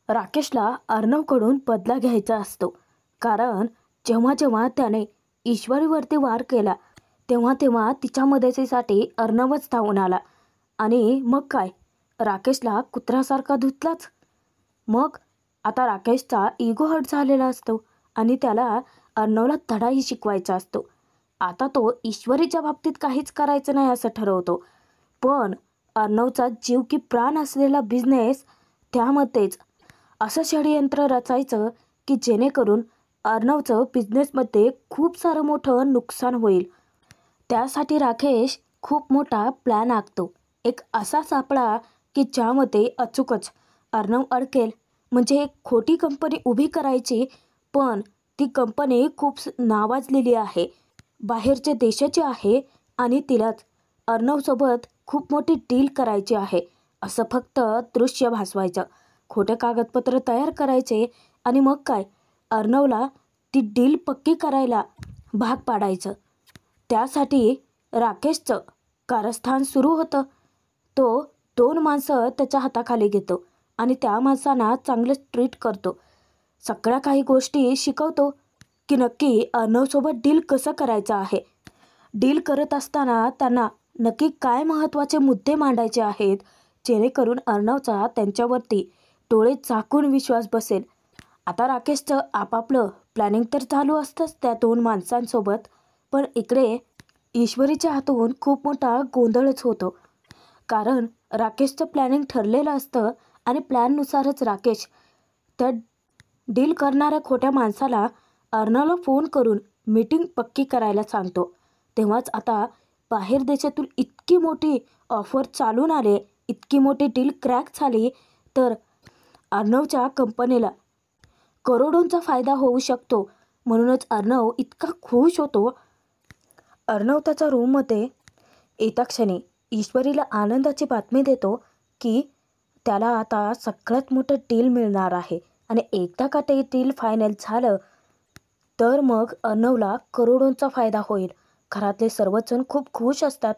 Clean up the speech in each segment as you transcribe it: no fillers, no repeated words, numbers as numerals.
राकेशला अर्णवकडून बदला घ्यायचा असतो, कारण जेव्हा जेव्हा त्याने ईश्वरीवरती वार केला तेव्हा तेव्हा तिच्या मदतीसाठी अर्णवच धावून आला आणि मग काय, राकेशला कुत्र्यासारखा धुतलाच. मग आता राकेशचा इगो हर्ट झालेला असतो आणि त्याला अर्णवला धडाही शिकवायचा असतो. आता तो ईश्वरीच्या बाबतीत काहीच करायचं नाही असं ठरवतो, पण अर्णवचा जीव की प्राण असलेला बिझनेस, त्यामध्येच असं षडयंत्र रचायचं की जेणेकरून अर्णवचं बिझनेसमध्ये खूप सारं मोठं नुकसान होईल. त्यासाठी राकेश खूप मोठा प्लॅन आखतो, एक असा सापळा की ज्यामध्ये अचूकच अर्णव अडकेल. म्हणजे एक खोटी कंपनी उभी करायची, पण ती कंपनी खूप नावाजलेली आहे, बाहेरच्या देशाची आहे आणि तिलाच अर्णवसोबत खूप मोठी डील करायची आहे असं फक्त दृश्य भासवायचं, खोटे कागदपत्र तयार करायचे आणि मग काय, अर्णवला ती डील पक्की करायला भाग पाडायचं. त्यासाठी राकेशचं कारस्थान सुरू होतं. तो 2 माणसं त्याच्या हाताखाली घेतो आणि त्या माणसांना चांगलं ट्रीट करतो, सगळ्या काही गोष्टी शिकवतो की नक्की अर्णवसोबत डील कसं करायचं आहे. डील करत असताना त्यांना नक्की काय महत्त्वाचे मुद्दे मांडायचे आहेत जेणेकरून अर्णवचा त्यांच्यावरती डोळे झाकून विश्वास बसेल. आता राकेशचं आपापलं प्लॅनिंग तर चालू असतंच त्या 2 माणसांसोबत, पण इकडे ईश्वरीच्या हातून खूप मोठा गोंधळच होतो, कारण राकेशचं प्लॅनिंग ठरलेलं असतं आणि प्लॅननुसारच राकेश त्या डील करणाऱ्या खोट्या माणसाला अर्णवला फोन करून मीटिंग पक्की करायला सांगतो. तेव्हाच आता बाहेर देशातून इतकी मोठी ऑफर चालून आले, इतकी मोठी डील क्रॅक झाली, तर अर्णवच्या कंपनीला करोडोंचा फायदा होऊ शकतो. म्हणूनच अर्णव इतका खुश होतो. अर्णव त्याच्या रूममध्ये येता क्षणी ईश्वरीला आनंदाची बातमी देतो की त्याला आता सगळ्यात मोठं डील मिळणार आहे आणि एकदा का ते डील फायनल झालं तर मग अर्णवला करोडोंचा फायदा होईल. घरातले सर्वजण खूप खुश असतात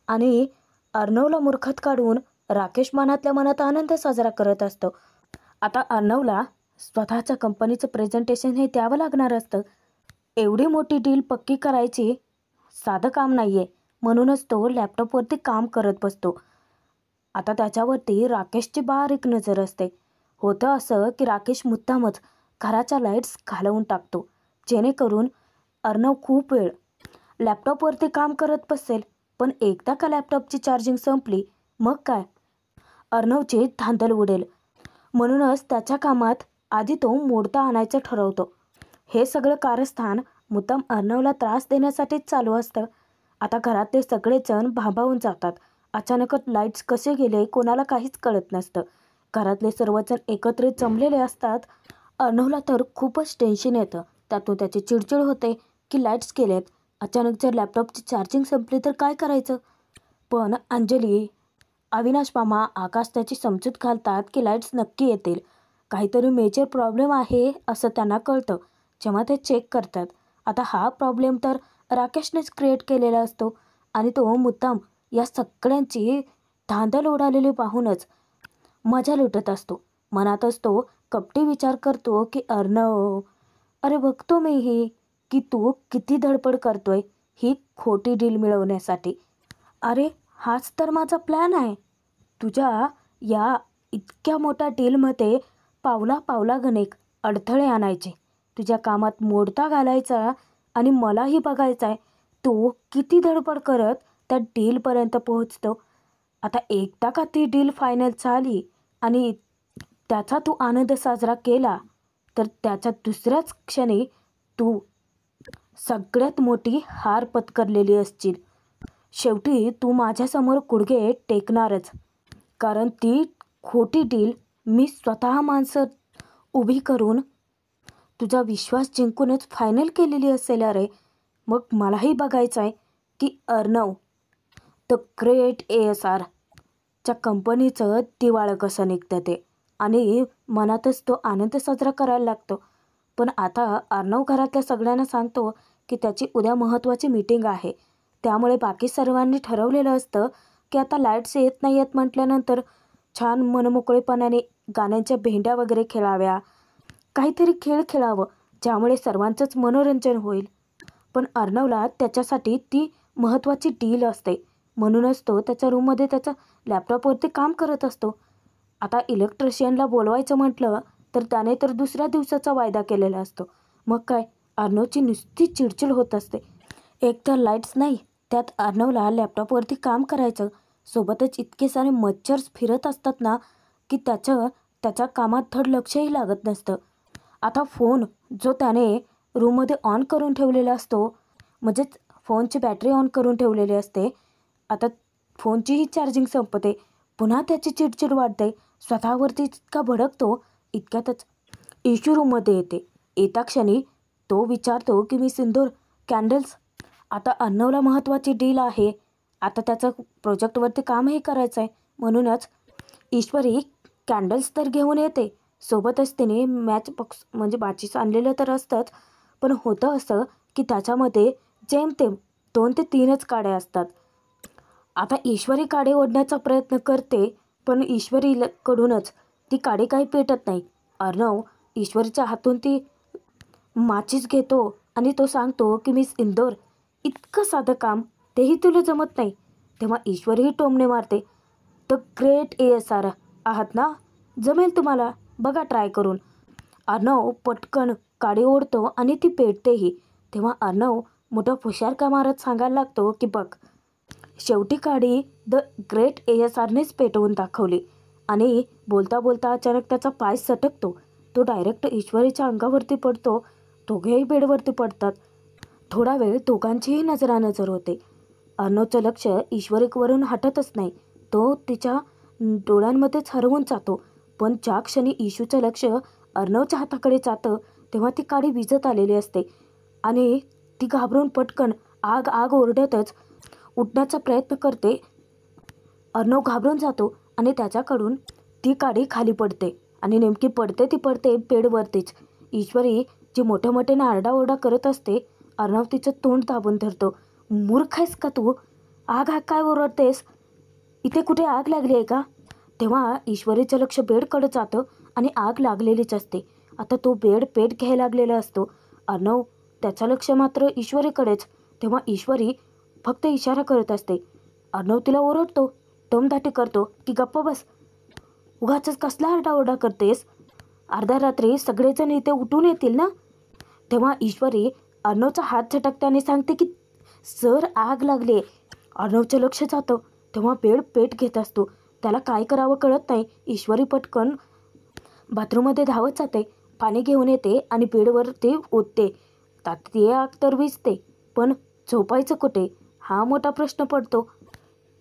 आणि अर्णवला मूर्खात काढून राकेश मनातल्या मनात आनंद साजरा करत असतो. आता अर्णवला स्वतःच्या कंपनीचं प्रेझेंटेशन हे द्यावं लागणार असतं. एवढी मोठी डील पक्की करायची साधं काम नाही आहे, म्हणूनच तो लॅपटॉपवरती काम करत बसतो. आता त्याच्यावरती राकेशची बारीक नजर असते. होतं असं की राकेश मुद्दामच घराच्या लाईट्स घालवून टाकतो जेणेकरून अर्णव खूप वेळ लॅपटॉपवरती काम करत बसेल. पण एकदा का लॅपटॉपची चार्जिंग संपली मग काय, अर्णवची धांदल उडेल. म्हणूनच त्याच्या कामात आधी तो मोडता आणायचं ठरवतो. हे सगळं कारस्थान मुद्दाम अर्णवला त्रास देण्यासाठीच चालू असतं. आता घरातले सगळेजण भांबावून जातात. अचानकच लाईट्स कसे गेले कोणाला काहीच कळत नसतं. घरातले सर्वजण एकत्रित जमलेले असतात. अर्णवला तर खूपच टेन्शन येतं. त्यातून त्याची चिडचिड होते की लाईट्स गेलेत, अचानक जर लॅपटॉपची चार्जिंग संपली तर काय करायचं. पण अंजली, अविनाश मामा, आकाश त्याची समजूत घालतात की लाईट्स नक्की येतील, काहीतरी मेजर प्रॉब्लेम आहे असं त्यांना कळतं जेव्हा ते चेक करतात. आता हा प्रॉब्लेम तर राकेशनेच क्रिएट केलेला असतो आणि तो मुद्दाम या सगळ्यांची धांदल उडालेली पाहूनच मजा लुटत असतो. मनातच तो कपटी विचार करतो की अर्णव, अरे बघतो मी ही की तू किती धडपड करतोय ही खोटी डील मिळवण्यासाठी. अरे हाच तर माझा प्लॅन आहे, तुझ्या या इतक्या मोठ्या डीलमध्ये पावला पावलागणिक अडथळे आणायचे, तुझ्या कामात मोडता घालायचा आणि मलाही बघायचं आहे तू किती धडपड करत त्या डीलपर्यंत पोहोचतो. आता एकदा का ती डील फायनल झाली आणि त्याचा तू आनंद साजरा केला तर त्याच्या दुसऱ्याच क्षणी तू सगळ्यात मोठी हार पत्करलेली असशील. शेवटी तू माझ्यासमोर गुडघे टेकणारच, कारण ती खोटी डील मी स्वतः माणसं उभी करून तुझा विश्वास जिंकूनच फायनल केलेली असेल. अरे मग मलाही बघायचं आहे की अर्णव द ग्रेट ASR च्या कंपनीचं दिवाळं कसं निघतं ते, आणि मनातच तो आनंद साजरा करायला लागतो. पण आता अर्णव घरातल्या सगळ्यांना सांगतो की त्याची उद्या महत्त्वाची मीटिंग आहे. त्यामुळे बाकी सर्वांनी ठरवलेलं असतं की आता लाईट्स येत नाही आहेत म्हटल्यानंतर छान मनमोकळेपणाने गाण्यांच्या भेंड्या वगैरे खेळाव्या, काहीतरी खेळ खेळावं ज्यामुळे सर्वांचंच मनोरंजन होईल. पण अर्णवला त्याच्यासाठी ती महत्त्वाची डील असते. म्हणूनच तो त्याच्या रूममध्ये त्याच्या लॅपटॉपवरती काम करत असतो. आता इलेक्ट्रिशियनला बोलवायचं म्हटलं तर त्याने तर दुसऱ्या दिवसाचा वायदा केलेला असतो. मग काय, अर्णवची नुसती चिडचिड होत असते. एक तर लाईट्स नाही, त्यात अर्णवला लॅपटॉपवरती काम करायचं, सोबतच इतके सारे मच्छर्स फिरत असतात ना की त्याच्या कामात धड लक्षही लागत नसतं. आता फोन जो त्याने रूममध्ये ऑन करून ठेवलेला असतो, म्हणजेच फोनची बॅटरी ऑन करून ठेवलेली असते, आता फोनचीही चार्जिंग संपते. पुन्हा त्याची चिडचिड वाढते, स्वतःवरती इतका भडकतो. इतक्यातच इशू रूममध्ये येते. येता क्षणी तो विचारतो की मी सिंदूर कॅन्डल्स. आता अर्णवला महत्त्वाची डील आहे, आता त्याचं प्रोजेक्टवरती कामही करायचं आहे. म्हणूनच ईश्वरी कॅन्डल्स तर घेऊन येते, सोबतच तिने मॅच बॉक्स म्हणजे माचीस आणलेलं तर असतंच, पण होतं असं की त्याच्यामध्ये जेमतेम 2 ते 3च काड्या असतात. आता ईश्वरी काडी ओढण्याचा प्रयत्न करते, पण ईश्वरीकडूनच ती काडी काही पेटत नाही. अर्णव ईश्वरीच्या हातून ती माचीस घेतो आणि तो सांगतो की मिस इंदोर, इतकं साधं काम तेही तुला जमत नाही. तेव्हा ईश्वरीही टोमणे मारते, द ग्रेट ASR आहात ना, जमेल तुम्हाला, बघा ट्राय करून. अर्णव पटकन काडी ओढतो आणि ती पेटतेही. तेव्हा अर्णव मोठा फुशारका मारत सांगायला लागतो की बघ, शेवटी काडी द ग्रेट ASRनेच पेटवून दाखवली. आणि बोलता बोलता अचानक त्याचा पाय सटकतो. तो डायरेक्ट ईश्वरीच्या अंगावरती पडतो. दोघेही बेडवरती पडतात. थोडा वेळ दोघांचीही नजरानजर होते. अर्णवचं लक्ष ईश्वरीवरून हटतच नाही. तो तिच्या डोळ्यांमध्येच हरवून जातो. पण ज्या क्षणी ईशूचं लक्ष अर्णवच्या हाताकडे जातं तेव्हा ती काडी विझत आलेली असते आणि ती घाबरून पटकन आग आग ओरडतच उठण्याचा प्रयत्न करते. अर्णव घाबरून जातो आणि त्याच्याकडून ती काडी खाली पडते आणि नेमकी पडते बेडवरतीच. ईश्वरी जी मोठ्या मोठ्याने आरडाओरडा करत असते, अर्णव तिचं तोंड दाबून धरतो. मूर्ख आहेस का तू? आग आग काय ओरडतेस? इथे कुठे आग लागली आहे का? तेव्हा ईश्वरीचं लक्ष बेडकडे जातं आणि आग लागलेलीच असते. आता तो बेड पेट घ्यायला लागलेला असतो. अर्णव त्याचं लक्ष मात्र ईश्वरीकडेच. तेव्हा ईश्वरी फक्त इशारा करत असते. अर्णव तिला ओरडतो, दमदाटी करतो की गप्प बस, उगाचच कसला आरडाओरडा करतेस, अर्ध्या रात्री सगळेजण इथे उठून येतील ना. तेव्हा ईश्वरी अर्णवचा हात झटकत्याने सांगते की सर आग लागले. अर्णवचं लक्ष जातं. तेव्हा बेड पेट घेत असतो. त्याला काय करावं कळत नाही. ईश्वरी पटकन बाथरूममध्ये धावत जाते, पाणी घेऊन येते आणि बेडवरती ओतते. ती आग तर विझते, पण झोपायचं कुठे हा मोठा प्रश्न पडतो.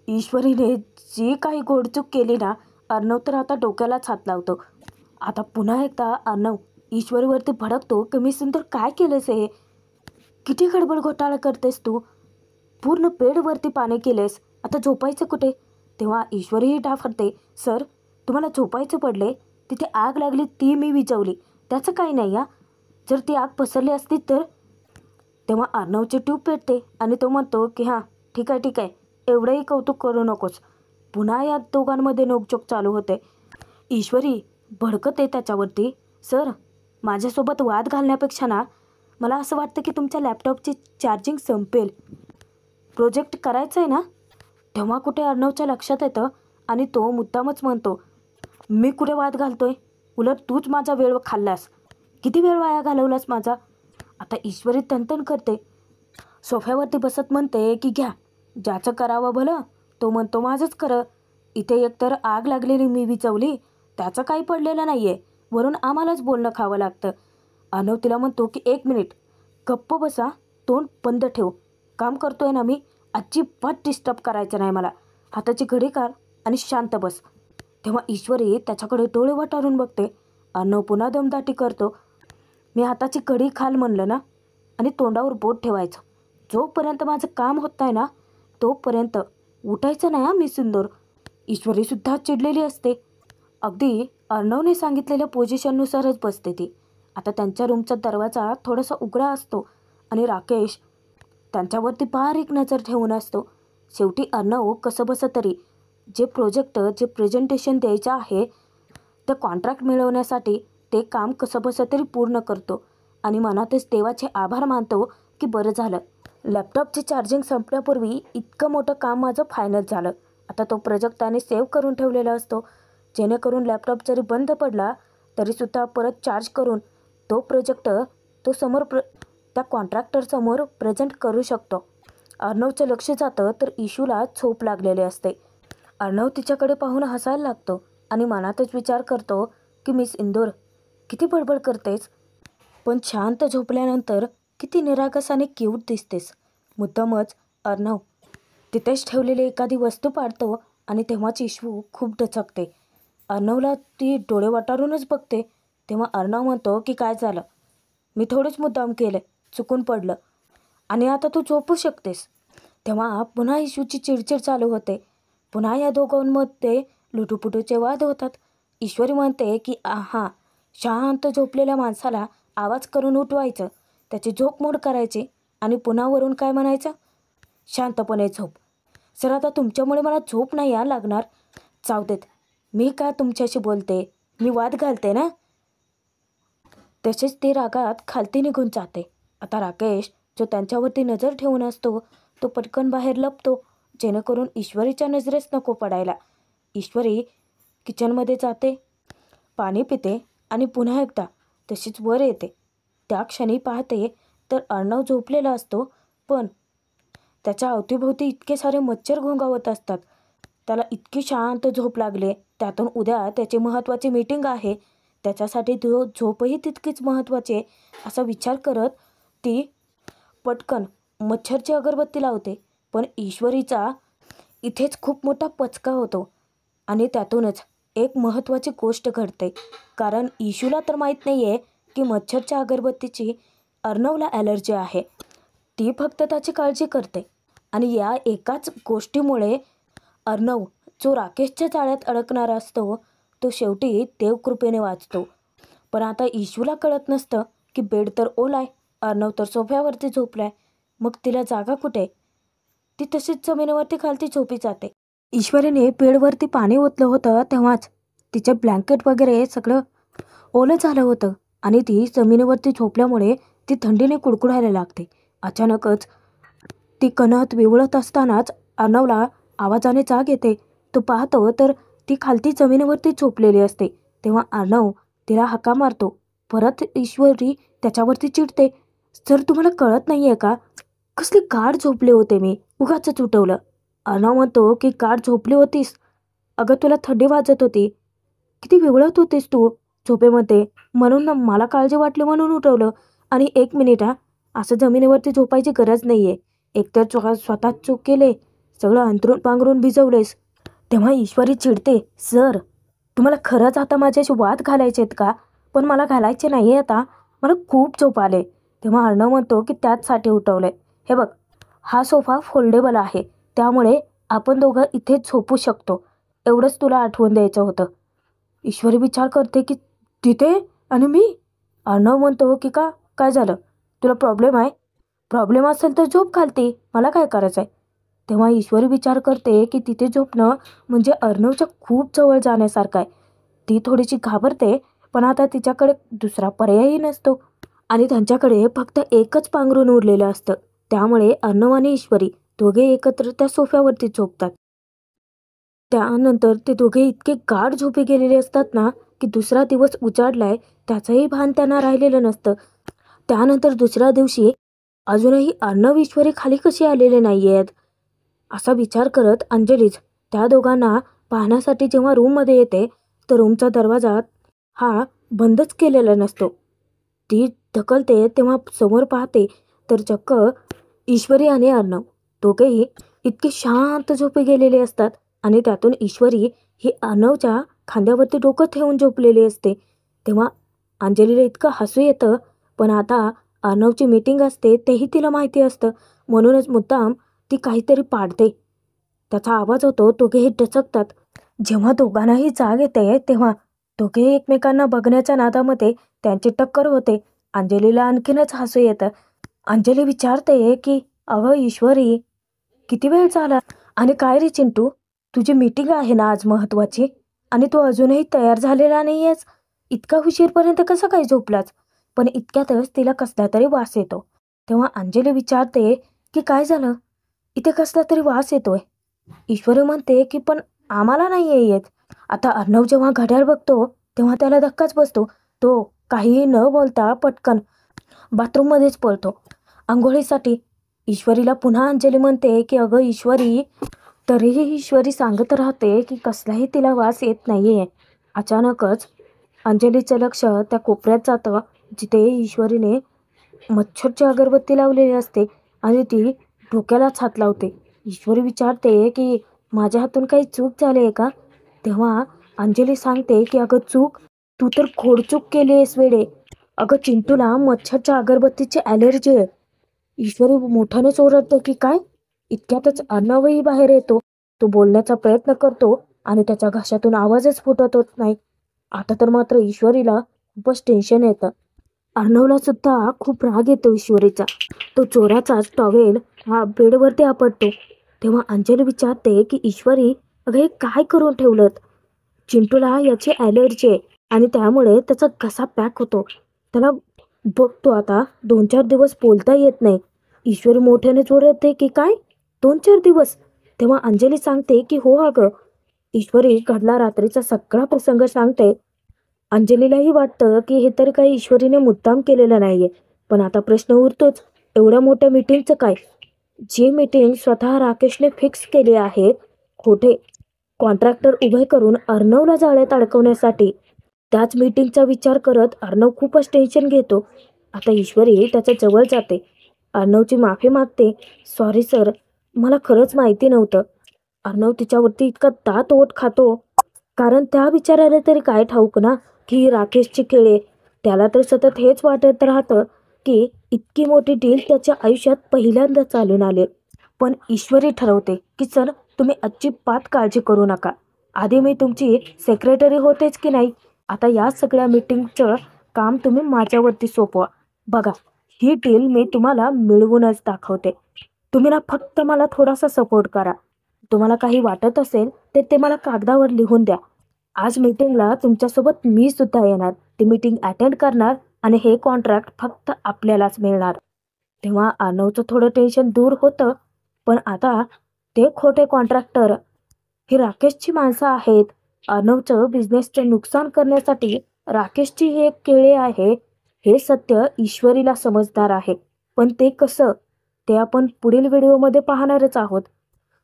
ईश्वरीने जी काही घोडचूक केली ना, अर्णव तर आता डोक्यालाच हात लावतो. आता पुन्हा एकदा अर्णव ईश्वरीवरती भडकतो की मी सुंदर काय केलंस हे? किती गडबड घोटाळा करतेस तू? पूर्ण बेडवरती पाणी केलेस, आता झोपायचं कुठे? तेव्हा ईश्वरीही डाफरते, सर तुम्हाला झोपायचं पडले, तिथे आग लागली ती मी विझवली, त्याचं काही नाही या, जर ती आग पसरली असती तर. तेव्हा अर्णवची ट्यूब पेटते आणि तो म्हणतो की हां ठीक आहे, एवढंही कौतुक करू नकोस. पुन्हा या दोघांमध्ये नोकझोक चालू होते. ईश्वरी भडकते त्याच्यावरती, सर माझ्यासोबत वाद घालण्यापेक्षा ना, मला असं वाटतं की तुमच्या लॅपटॉपची चार्जिंग संपेल, प्रोजेक्ट करायचं आहे ना. तेव्हा कुठे अर्णवच्या लक्षात येतं आणि तो मुद्दामच म्हणतो, मी कुठे वाद घालतोय, उलट तूच माझा वेळ खाल्लास, किती वेळ वाया घालवलास माझा. आता ईश्वरी तणतण करते, सोफ्यावरती बसत म्हणते की घ्या, ज्याचं करावं भलं तो म्हणतो माझंच कर. इथे एकतर आग लागलेली मी विझवली, त्याचं काही पडलेलं नाही आहे, वरून आम्हालाच बोलणं खावं लागतं. अर्णव तिला म्हणतो की 1 मिनिट गप्प बसा, तोंड बंद ठेव, काम करतोय ना मी, अजिबात डिस्टर्ब करायचं नाही मला, हाताची घडी काढ आणि शांत बस. तेव्हा ईश्वरी त्याच्याकडे डोळे वटारून बघते. अर्णव पुन्हा दमदाटी करतो, मी हाताची घडी खाल म्हणलं ना, आणि तोंडावर बोट ठेवायचं, जोपर्यंत माझं काम होत नाही ना तोपर्यंत उठायचं नाही हा मी सुंदर. ईश्वरीसुद्धा चिडलेली असते. अगदी अर्णवने सांगितलेल्या पोझिशननुसारच बसते ती. आता त्यांच्या रूमचा दरवाजा थोडासा उघडा असतो आणि राकेश त्यांच्यावरती बारीक नजर ठेवून असतो. शेवटी अर्णव कसं बसं तरी जे प्रेझेंटेशन द्यायचं आहे ते कॉन्ट्रॅक्ट मिळवण्यासाठी ते काम कसंबसं तरी पूर्ण करतो आणि मनातच देवाचे आभार मानतो की बरं झालं, लॅपटॉपची चार्जिंग संपण्यापूर्वी इतकं मोठं काम माझं फायनल झालं. आता तो प्रोजेक्ट त्याने सेव्ह करून ठेवलेला असतो, जेणेकरून लॅपटॉप जरी बंद पडला तरीसुद्धा परत चार्ज करून तो प्रोजेक्ट त्या कॉन्ट्रॅक्टरसमोर प्रेझेंट करू शकतो. अर्णवचं लक्ष जातं तर इशूला झोप लागलेली असते. अर्णव तिच्याकडे पाहून हसायला लागतो आणि मनातच विचार करतो की मिस इंदोर, किती बडबड करतेस, पण शांत झोपल्यानंतर किती निरागस आणि क्यूट दिसतेस. मुद्दामच अर्णव तिथेच ठेवलेली एखादी वस्तू पाडतो आणि तेव्हाच इशू खूप दचकते. अर्णवला ती डोळे वाटारूनच बघते. तेव्हा अर्णव म्हणतो की काय झालं, मी थोडंच मुद्दाम केलं, चुकून पडलं आणि आता तू झोपू शकतेस. तेव्हा पुन्हा इशूची चिडचिड चालू होते. पुन्हा या दोघांमध्ये लुटूपुटूचे वाद होतात. ईश्वरी म्हणते की शांत झोपलेल्या माणसाला आवाज करून उठवायचं, त्याची झोप मोड करायची आणि पुन्हा वरून काय म्हणायचं, शांतपणे झोप. सर आता तुमच्यामुळे मला झोप नाही लागणार. जाऊ देत, मी का तुमच्याशी बोलते, मी वाद घालते ना. तसेच ते रागात खालती निघून जाते. आता राकेश जो त्यांच्यावरती नजर ठेवून असतो तो पटकन बाहेर लपतो, जेणेकरून ईश्वरीच्या नजरेस नको पडायला. ईश्वरी किचनमध्ये जाते, पाणी पिते आणि पुन्हा एकदा तशीच वर येते. त्या क्षणी पाहते तर अर्णव झोपलेला असतो, पण त्याच्या अवतीभोवती इतके सारे मच्छर घोंगावत असतात. त्याला इतकी शांत झोप लागले. त्यातून उद्या त्याची महत्त्वाची मीटिंग आहे, त्याच्यासाठी झोपही तितकीच महत्त्वाची आहे असा विचार करत ती पटकन मच्छरची अगरबत्ती लावते. पण ईश्वरीचा इथेच खूप मोठा पचका होतो आणि त्यातूनच एक महत्त्वाची गोष्ट घडते. कारण इशूला तर माहीत नाही आहे की मच्छरच्या अगरबत्तीची अर्णवला ॲलर्जी आहे. ती फक्त त्याची काळजी करते आणि या एकाच गोष्टीमुळे अर्णव जो राकेशच्या जाळ्यात अडकणारा असतो तो शेवटी देवकृपेने वाचतो. पण आता इशूला कळत नसतं की बेड तर ओलाय, अर्णव तर सोफ्यावरती झोपलाय, मग तिला जागा कुठे. ती तशीच जमिनीवरती खालती झोपी जाते. ईश्वरीने बेडवरती पाणी ओतलं होतं तेव्हाच तिचे ब्लँकेट वगैरे सगळं ओलं झालं होतं आणि ती जमिनीवरती झोपल्यामुळे ती थंडीने कुडकुडायला लागते. अचानकच ती कणत विवळत असतानाच अर्णवला आवाजाने जाग येते. तो पाहतो तर ती खालती जमिनीवरती झोपलेली असते. तेव्हा अर्णव तिला हाका मारतो. परत ईश्वरी त्याच्यावरती चिडते, सर तुम्हाला कळत नाही आहे का, कसली गाढ झोपले होते मी, उगाचच उठवलं. अर्णव म्हणतो की गाढ झोपली होतीस, अगं तुला थंडी वाजत होती, किती विवळत होतीस तू झोपेमध्ये, म्हणून मला काळजी वाटली म्हणून उठवलं. आणि 1 मिनिट असं जमिनीवरती झोपायची गरज नाही आहे, एकतर स्वतःच चूक केले, सगळं अंथरूण पांघरून भिजवलेस. तेव्हा ईश्वरी चिडते, सर तुम्हाला खरंच आता माझ्याशी वाद घालायचे आहेत का, पण मला घालायचे नाही आहे, आता मला खूप झोप आले. तेव्हा अर्णव म्हणतो की त्याचसाठी उठवलं आहे, हे बघ हा सोफा फोल्डेबल आहे, त्यामुळे आपण दोघं इथे झोपू शकतो, एवढंच तुला आठवण द्यायचं होतं. ईश्वरी विचार करते की तिथे आणि मी. अर्णव म्हणतो की काय झालं, तुला प्रॉब्लेम आहे, प्रॉब्लेम असेल तर झोप खालती, मला काय करायचं आहे. तेव्हा ईश्वरी विचार करते की तिथे झोपणं म्हणजे अर्णवच्या खूप जवळ जाण्यासारखं आहे. ती थोडीशी घाबरते, पण आता तिच्याकडे दुसरा पर्यायही नसतो आणि त्यांच्याकडे फक्त एकच पांघरून उरलेलं असतं. त्यामुळे अर्णव आणि ईश्वरी दोघे एकत्र त्या सोफ्यावरती झोपतात. त्यानंतर ते दोघे इतके गाढ झोपी गेलेले असतात ना की दुसरा दिवस उजाडलाय त्याचंही भान त्यांना राहिलेलं नसतं. त्यानंतर दुसऱ्या दिवशी अजूनही अर्णव ईश्वरी खाली कशी आलेले नाही आहेत असा विचार करत अंजलीच त्या दोघांना पाहण्यासाठी जेव्हा रूममध्ये येते तर रूमचा दरवाजा हा बंदच केलेला नसतो. ती ढकलते तेव्हा समोर पाहते तर चक्क ईश्वरी आणि अर्णव दोघेही इतके शांत झोपी गेलेले असतात आणि त्यातून ईश्वरी ही अर्णवच्या खांद्यावरती डोकं ठेवून झोपलेली असते. तेव्हा अंजलीला इतकं हसू येतं, पण आता अर्णवची मीटिंग असते तेही तिला माहिती असतं, म्हणूनच मुद्दाम ती काहीतरी पाडते. त्याचा आवाज होतो, दोघेही डचकतात. जेव्हा दोघांनाही जाग येते तेव्हा दोघेही एकमेकांना बघण्याच्या नादामध्ये त्यांची टक्कर होते. अंजलीला आणखीनच हसू येतं. अंजली विचारते की अगं ईश्वरी किती वेळ झाला आणि काय रे चिंटू, तुझी मीटिंग आहे ना आज महत्त्वाची, आणि तू अजूनही तयार झालेला नाही आहेस. इतका उशीरपर्यंत कसं काय झोपलाच? पण इतक्यातच तिला कसला तरी वास येतो. तेव्हा अंजली विचारते की काय झालं? इथे कसला तरी वास येतोय. ईश्वरी म्हणते की पण आम्हाला नाही आहे येत. आता अर्णव जेव्हा घड्याळ बघतो तेव्हा त्याला धक्काच बसतो. तो काहीही न बोलता पटकन बाथरूममध्येच पळतो आंघोळीसाठी. ईश्वरीला पुन्हा अंजली म्हणते की अगं ईश्वरी. तरीही ईश्वरी सांगत राहते की कसलाही तिला वास येत नाहीये. अचानकच अंजलीचं लक्ष त्या कोपऱ्यात जातं जिथे ईश्वरीने मच्छरची अगरबत्ती लावलेली असते आणि ती डोक्यालाच हात लावते. ईश्वरी विचारते की माझ्या हातून काही चूक झाली आहे का? तेव्हा अंजली सांगते की अगं चूक? तू तर खोडचूक केली आहेस वेडे. अगं चिंटूला मच्छरच्या अगरबत्तीची ॲलर्जी आहे. ईश्वरी मोठ्यानेच ओरडते की काय? इतक्यातच अर्णवही बाहेर येतो. तो बोलण्याचा प्रयत्न करतो आणि त्याच्या घशातून आवाजच फुटत होत नाही. आता तर मात्र ईश्वरीला खूपच टेन्शन येतं. अर्णवला सुद्धा खूप राग येतो ईश्वरीचा. तो चोराचाच टॉवेल हा बेडवरती आपटतो. तेव्हा अंजली विचारते की ईश्वरी अगं हे काय करून ठेवलं? चिंटूला याची ॲलर्जी आहे आणि त्यामुळे त्याचा घसा पॅक होतो. त्याला बघतो आता 2-4 दिवस बोलता येत नाही. ईश्वरी मोठ्याने ओरडते की काय 2-4 दिवस? तेव्हा अंजली सांगते की हो अगं. ईश्वरी घडला रात्रीचा सगळा प्रसंग सांगते. अंजलीलाही वाटतं की हे तर काही ईश्वरीने मुद्दाम केलेलं नाहीये. पण आता प्रश्न उरतोच, एवढ्या मोठ्या मीटिंगचं काय? जी मीटिंग स्वतः राकेशने फिक्स केली आहे, खोटे कॉन्ट्रॅक्टर उभे करून अर्णवला जाळ्यात अडकवण्यासाठी. त्याच मीटिंगचा विचार करत अर्णव खूपच टेन्शन घेतो. आता ईश्वरी त्याच्या जवळ जाते. अर्णवची माफी मागते. सॉरी सर, मला खरंच माहिती नव्हतं. अर्णव तिच्यावरती इतका दात ओठ खातो, कारण त्या विचारायला तरी काय ठाऊक ना की राकेशची खेळे. त्याला तर सतत हेच वाटत राहतं की इतकी मोठी डील त्याच्या आयुष्यात पहिल्यांदा चालून आले. पण ईश्वरी ठरवते की सर तुम्ही अजिबात काळजी करू नका. आधी मी तुमची सेक्रेटरी होतेच की नाही. आता या सगळ्या मीटिंगचं काम तुम्ही माझ्यावरती सोपवा. बघा, ही डील मी तुम्हाला मिळवूनच दाखवते. तुम्ही ना फक्त मला थोडासा सपोर्ट करा. तुम्हाला काही वाटत असेल तर ते मला कागदावर लिहून द्या. आज मीटिंगला तुमच्यासोबत मी सुद्धा येणार. ती मीटिंग अटेंड करणार आणि हे कॉन्ट्रॅक्ट फक्त आपल्यालाच मिळणार. तेव्हा अर्णवचं थोडं टेन्शन दूर होतं. पण आता ते खोटे कॉन्ट्रॅक्टर ही राकेशची माणसं आहेत. अर्णवचं बिझनेसचे नुकसान करण्यासाठी राकेशची ही एक केळे आहे हे सत्य ईश्वरीला समजदार आहे. पण ते कसं, ते आपण पुढील व्हिडिओमध्ये पाहणारच आहोत.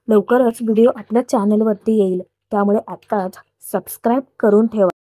लवकरच व्हिडिओ आपल्या चॅनलवरती येईल, त्यामुळे आत्ताच सबस्क्राईब करून ठेवा.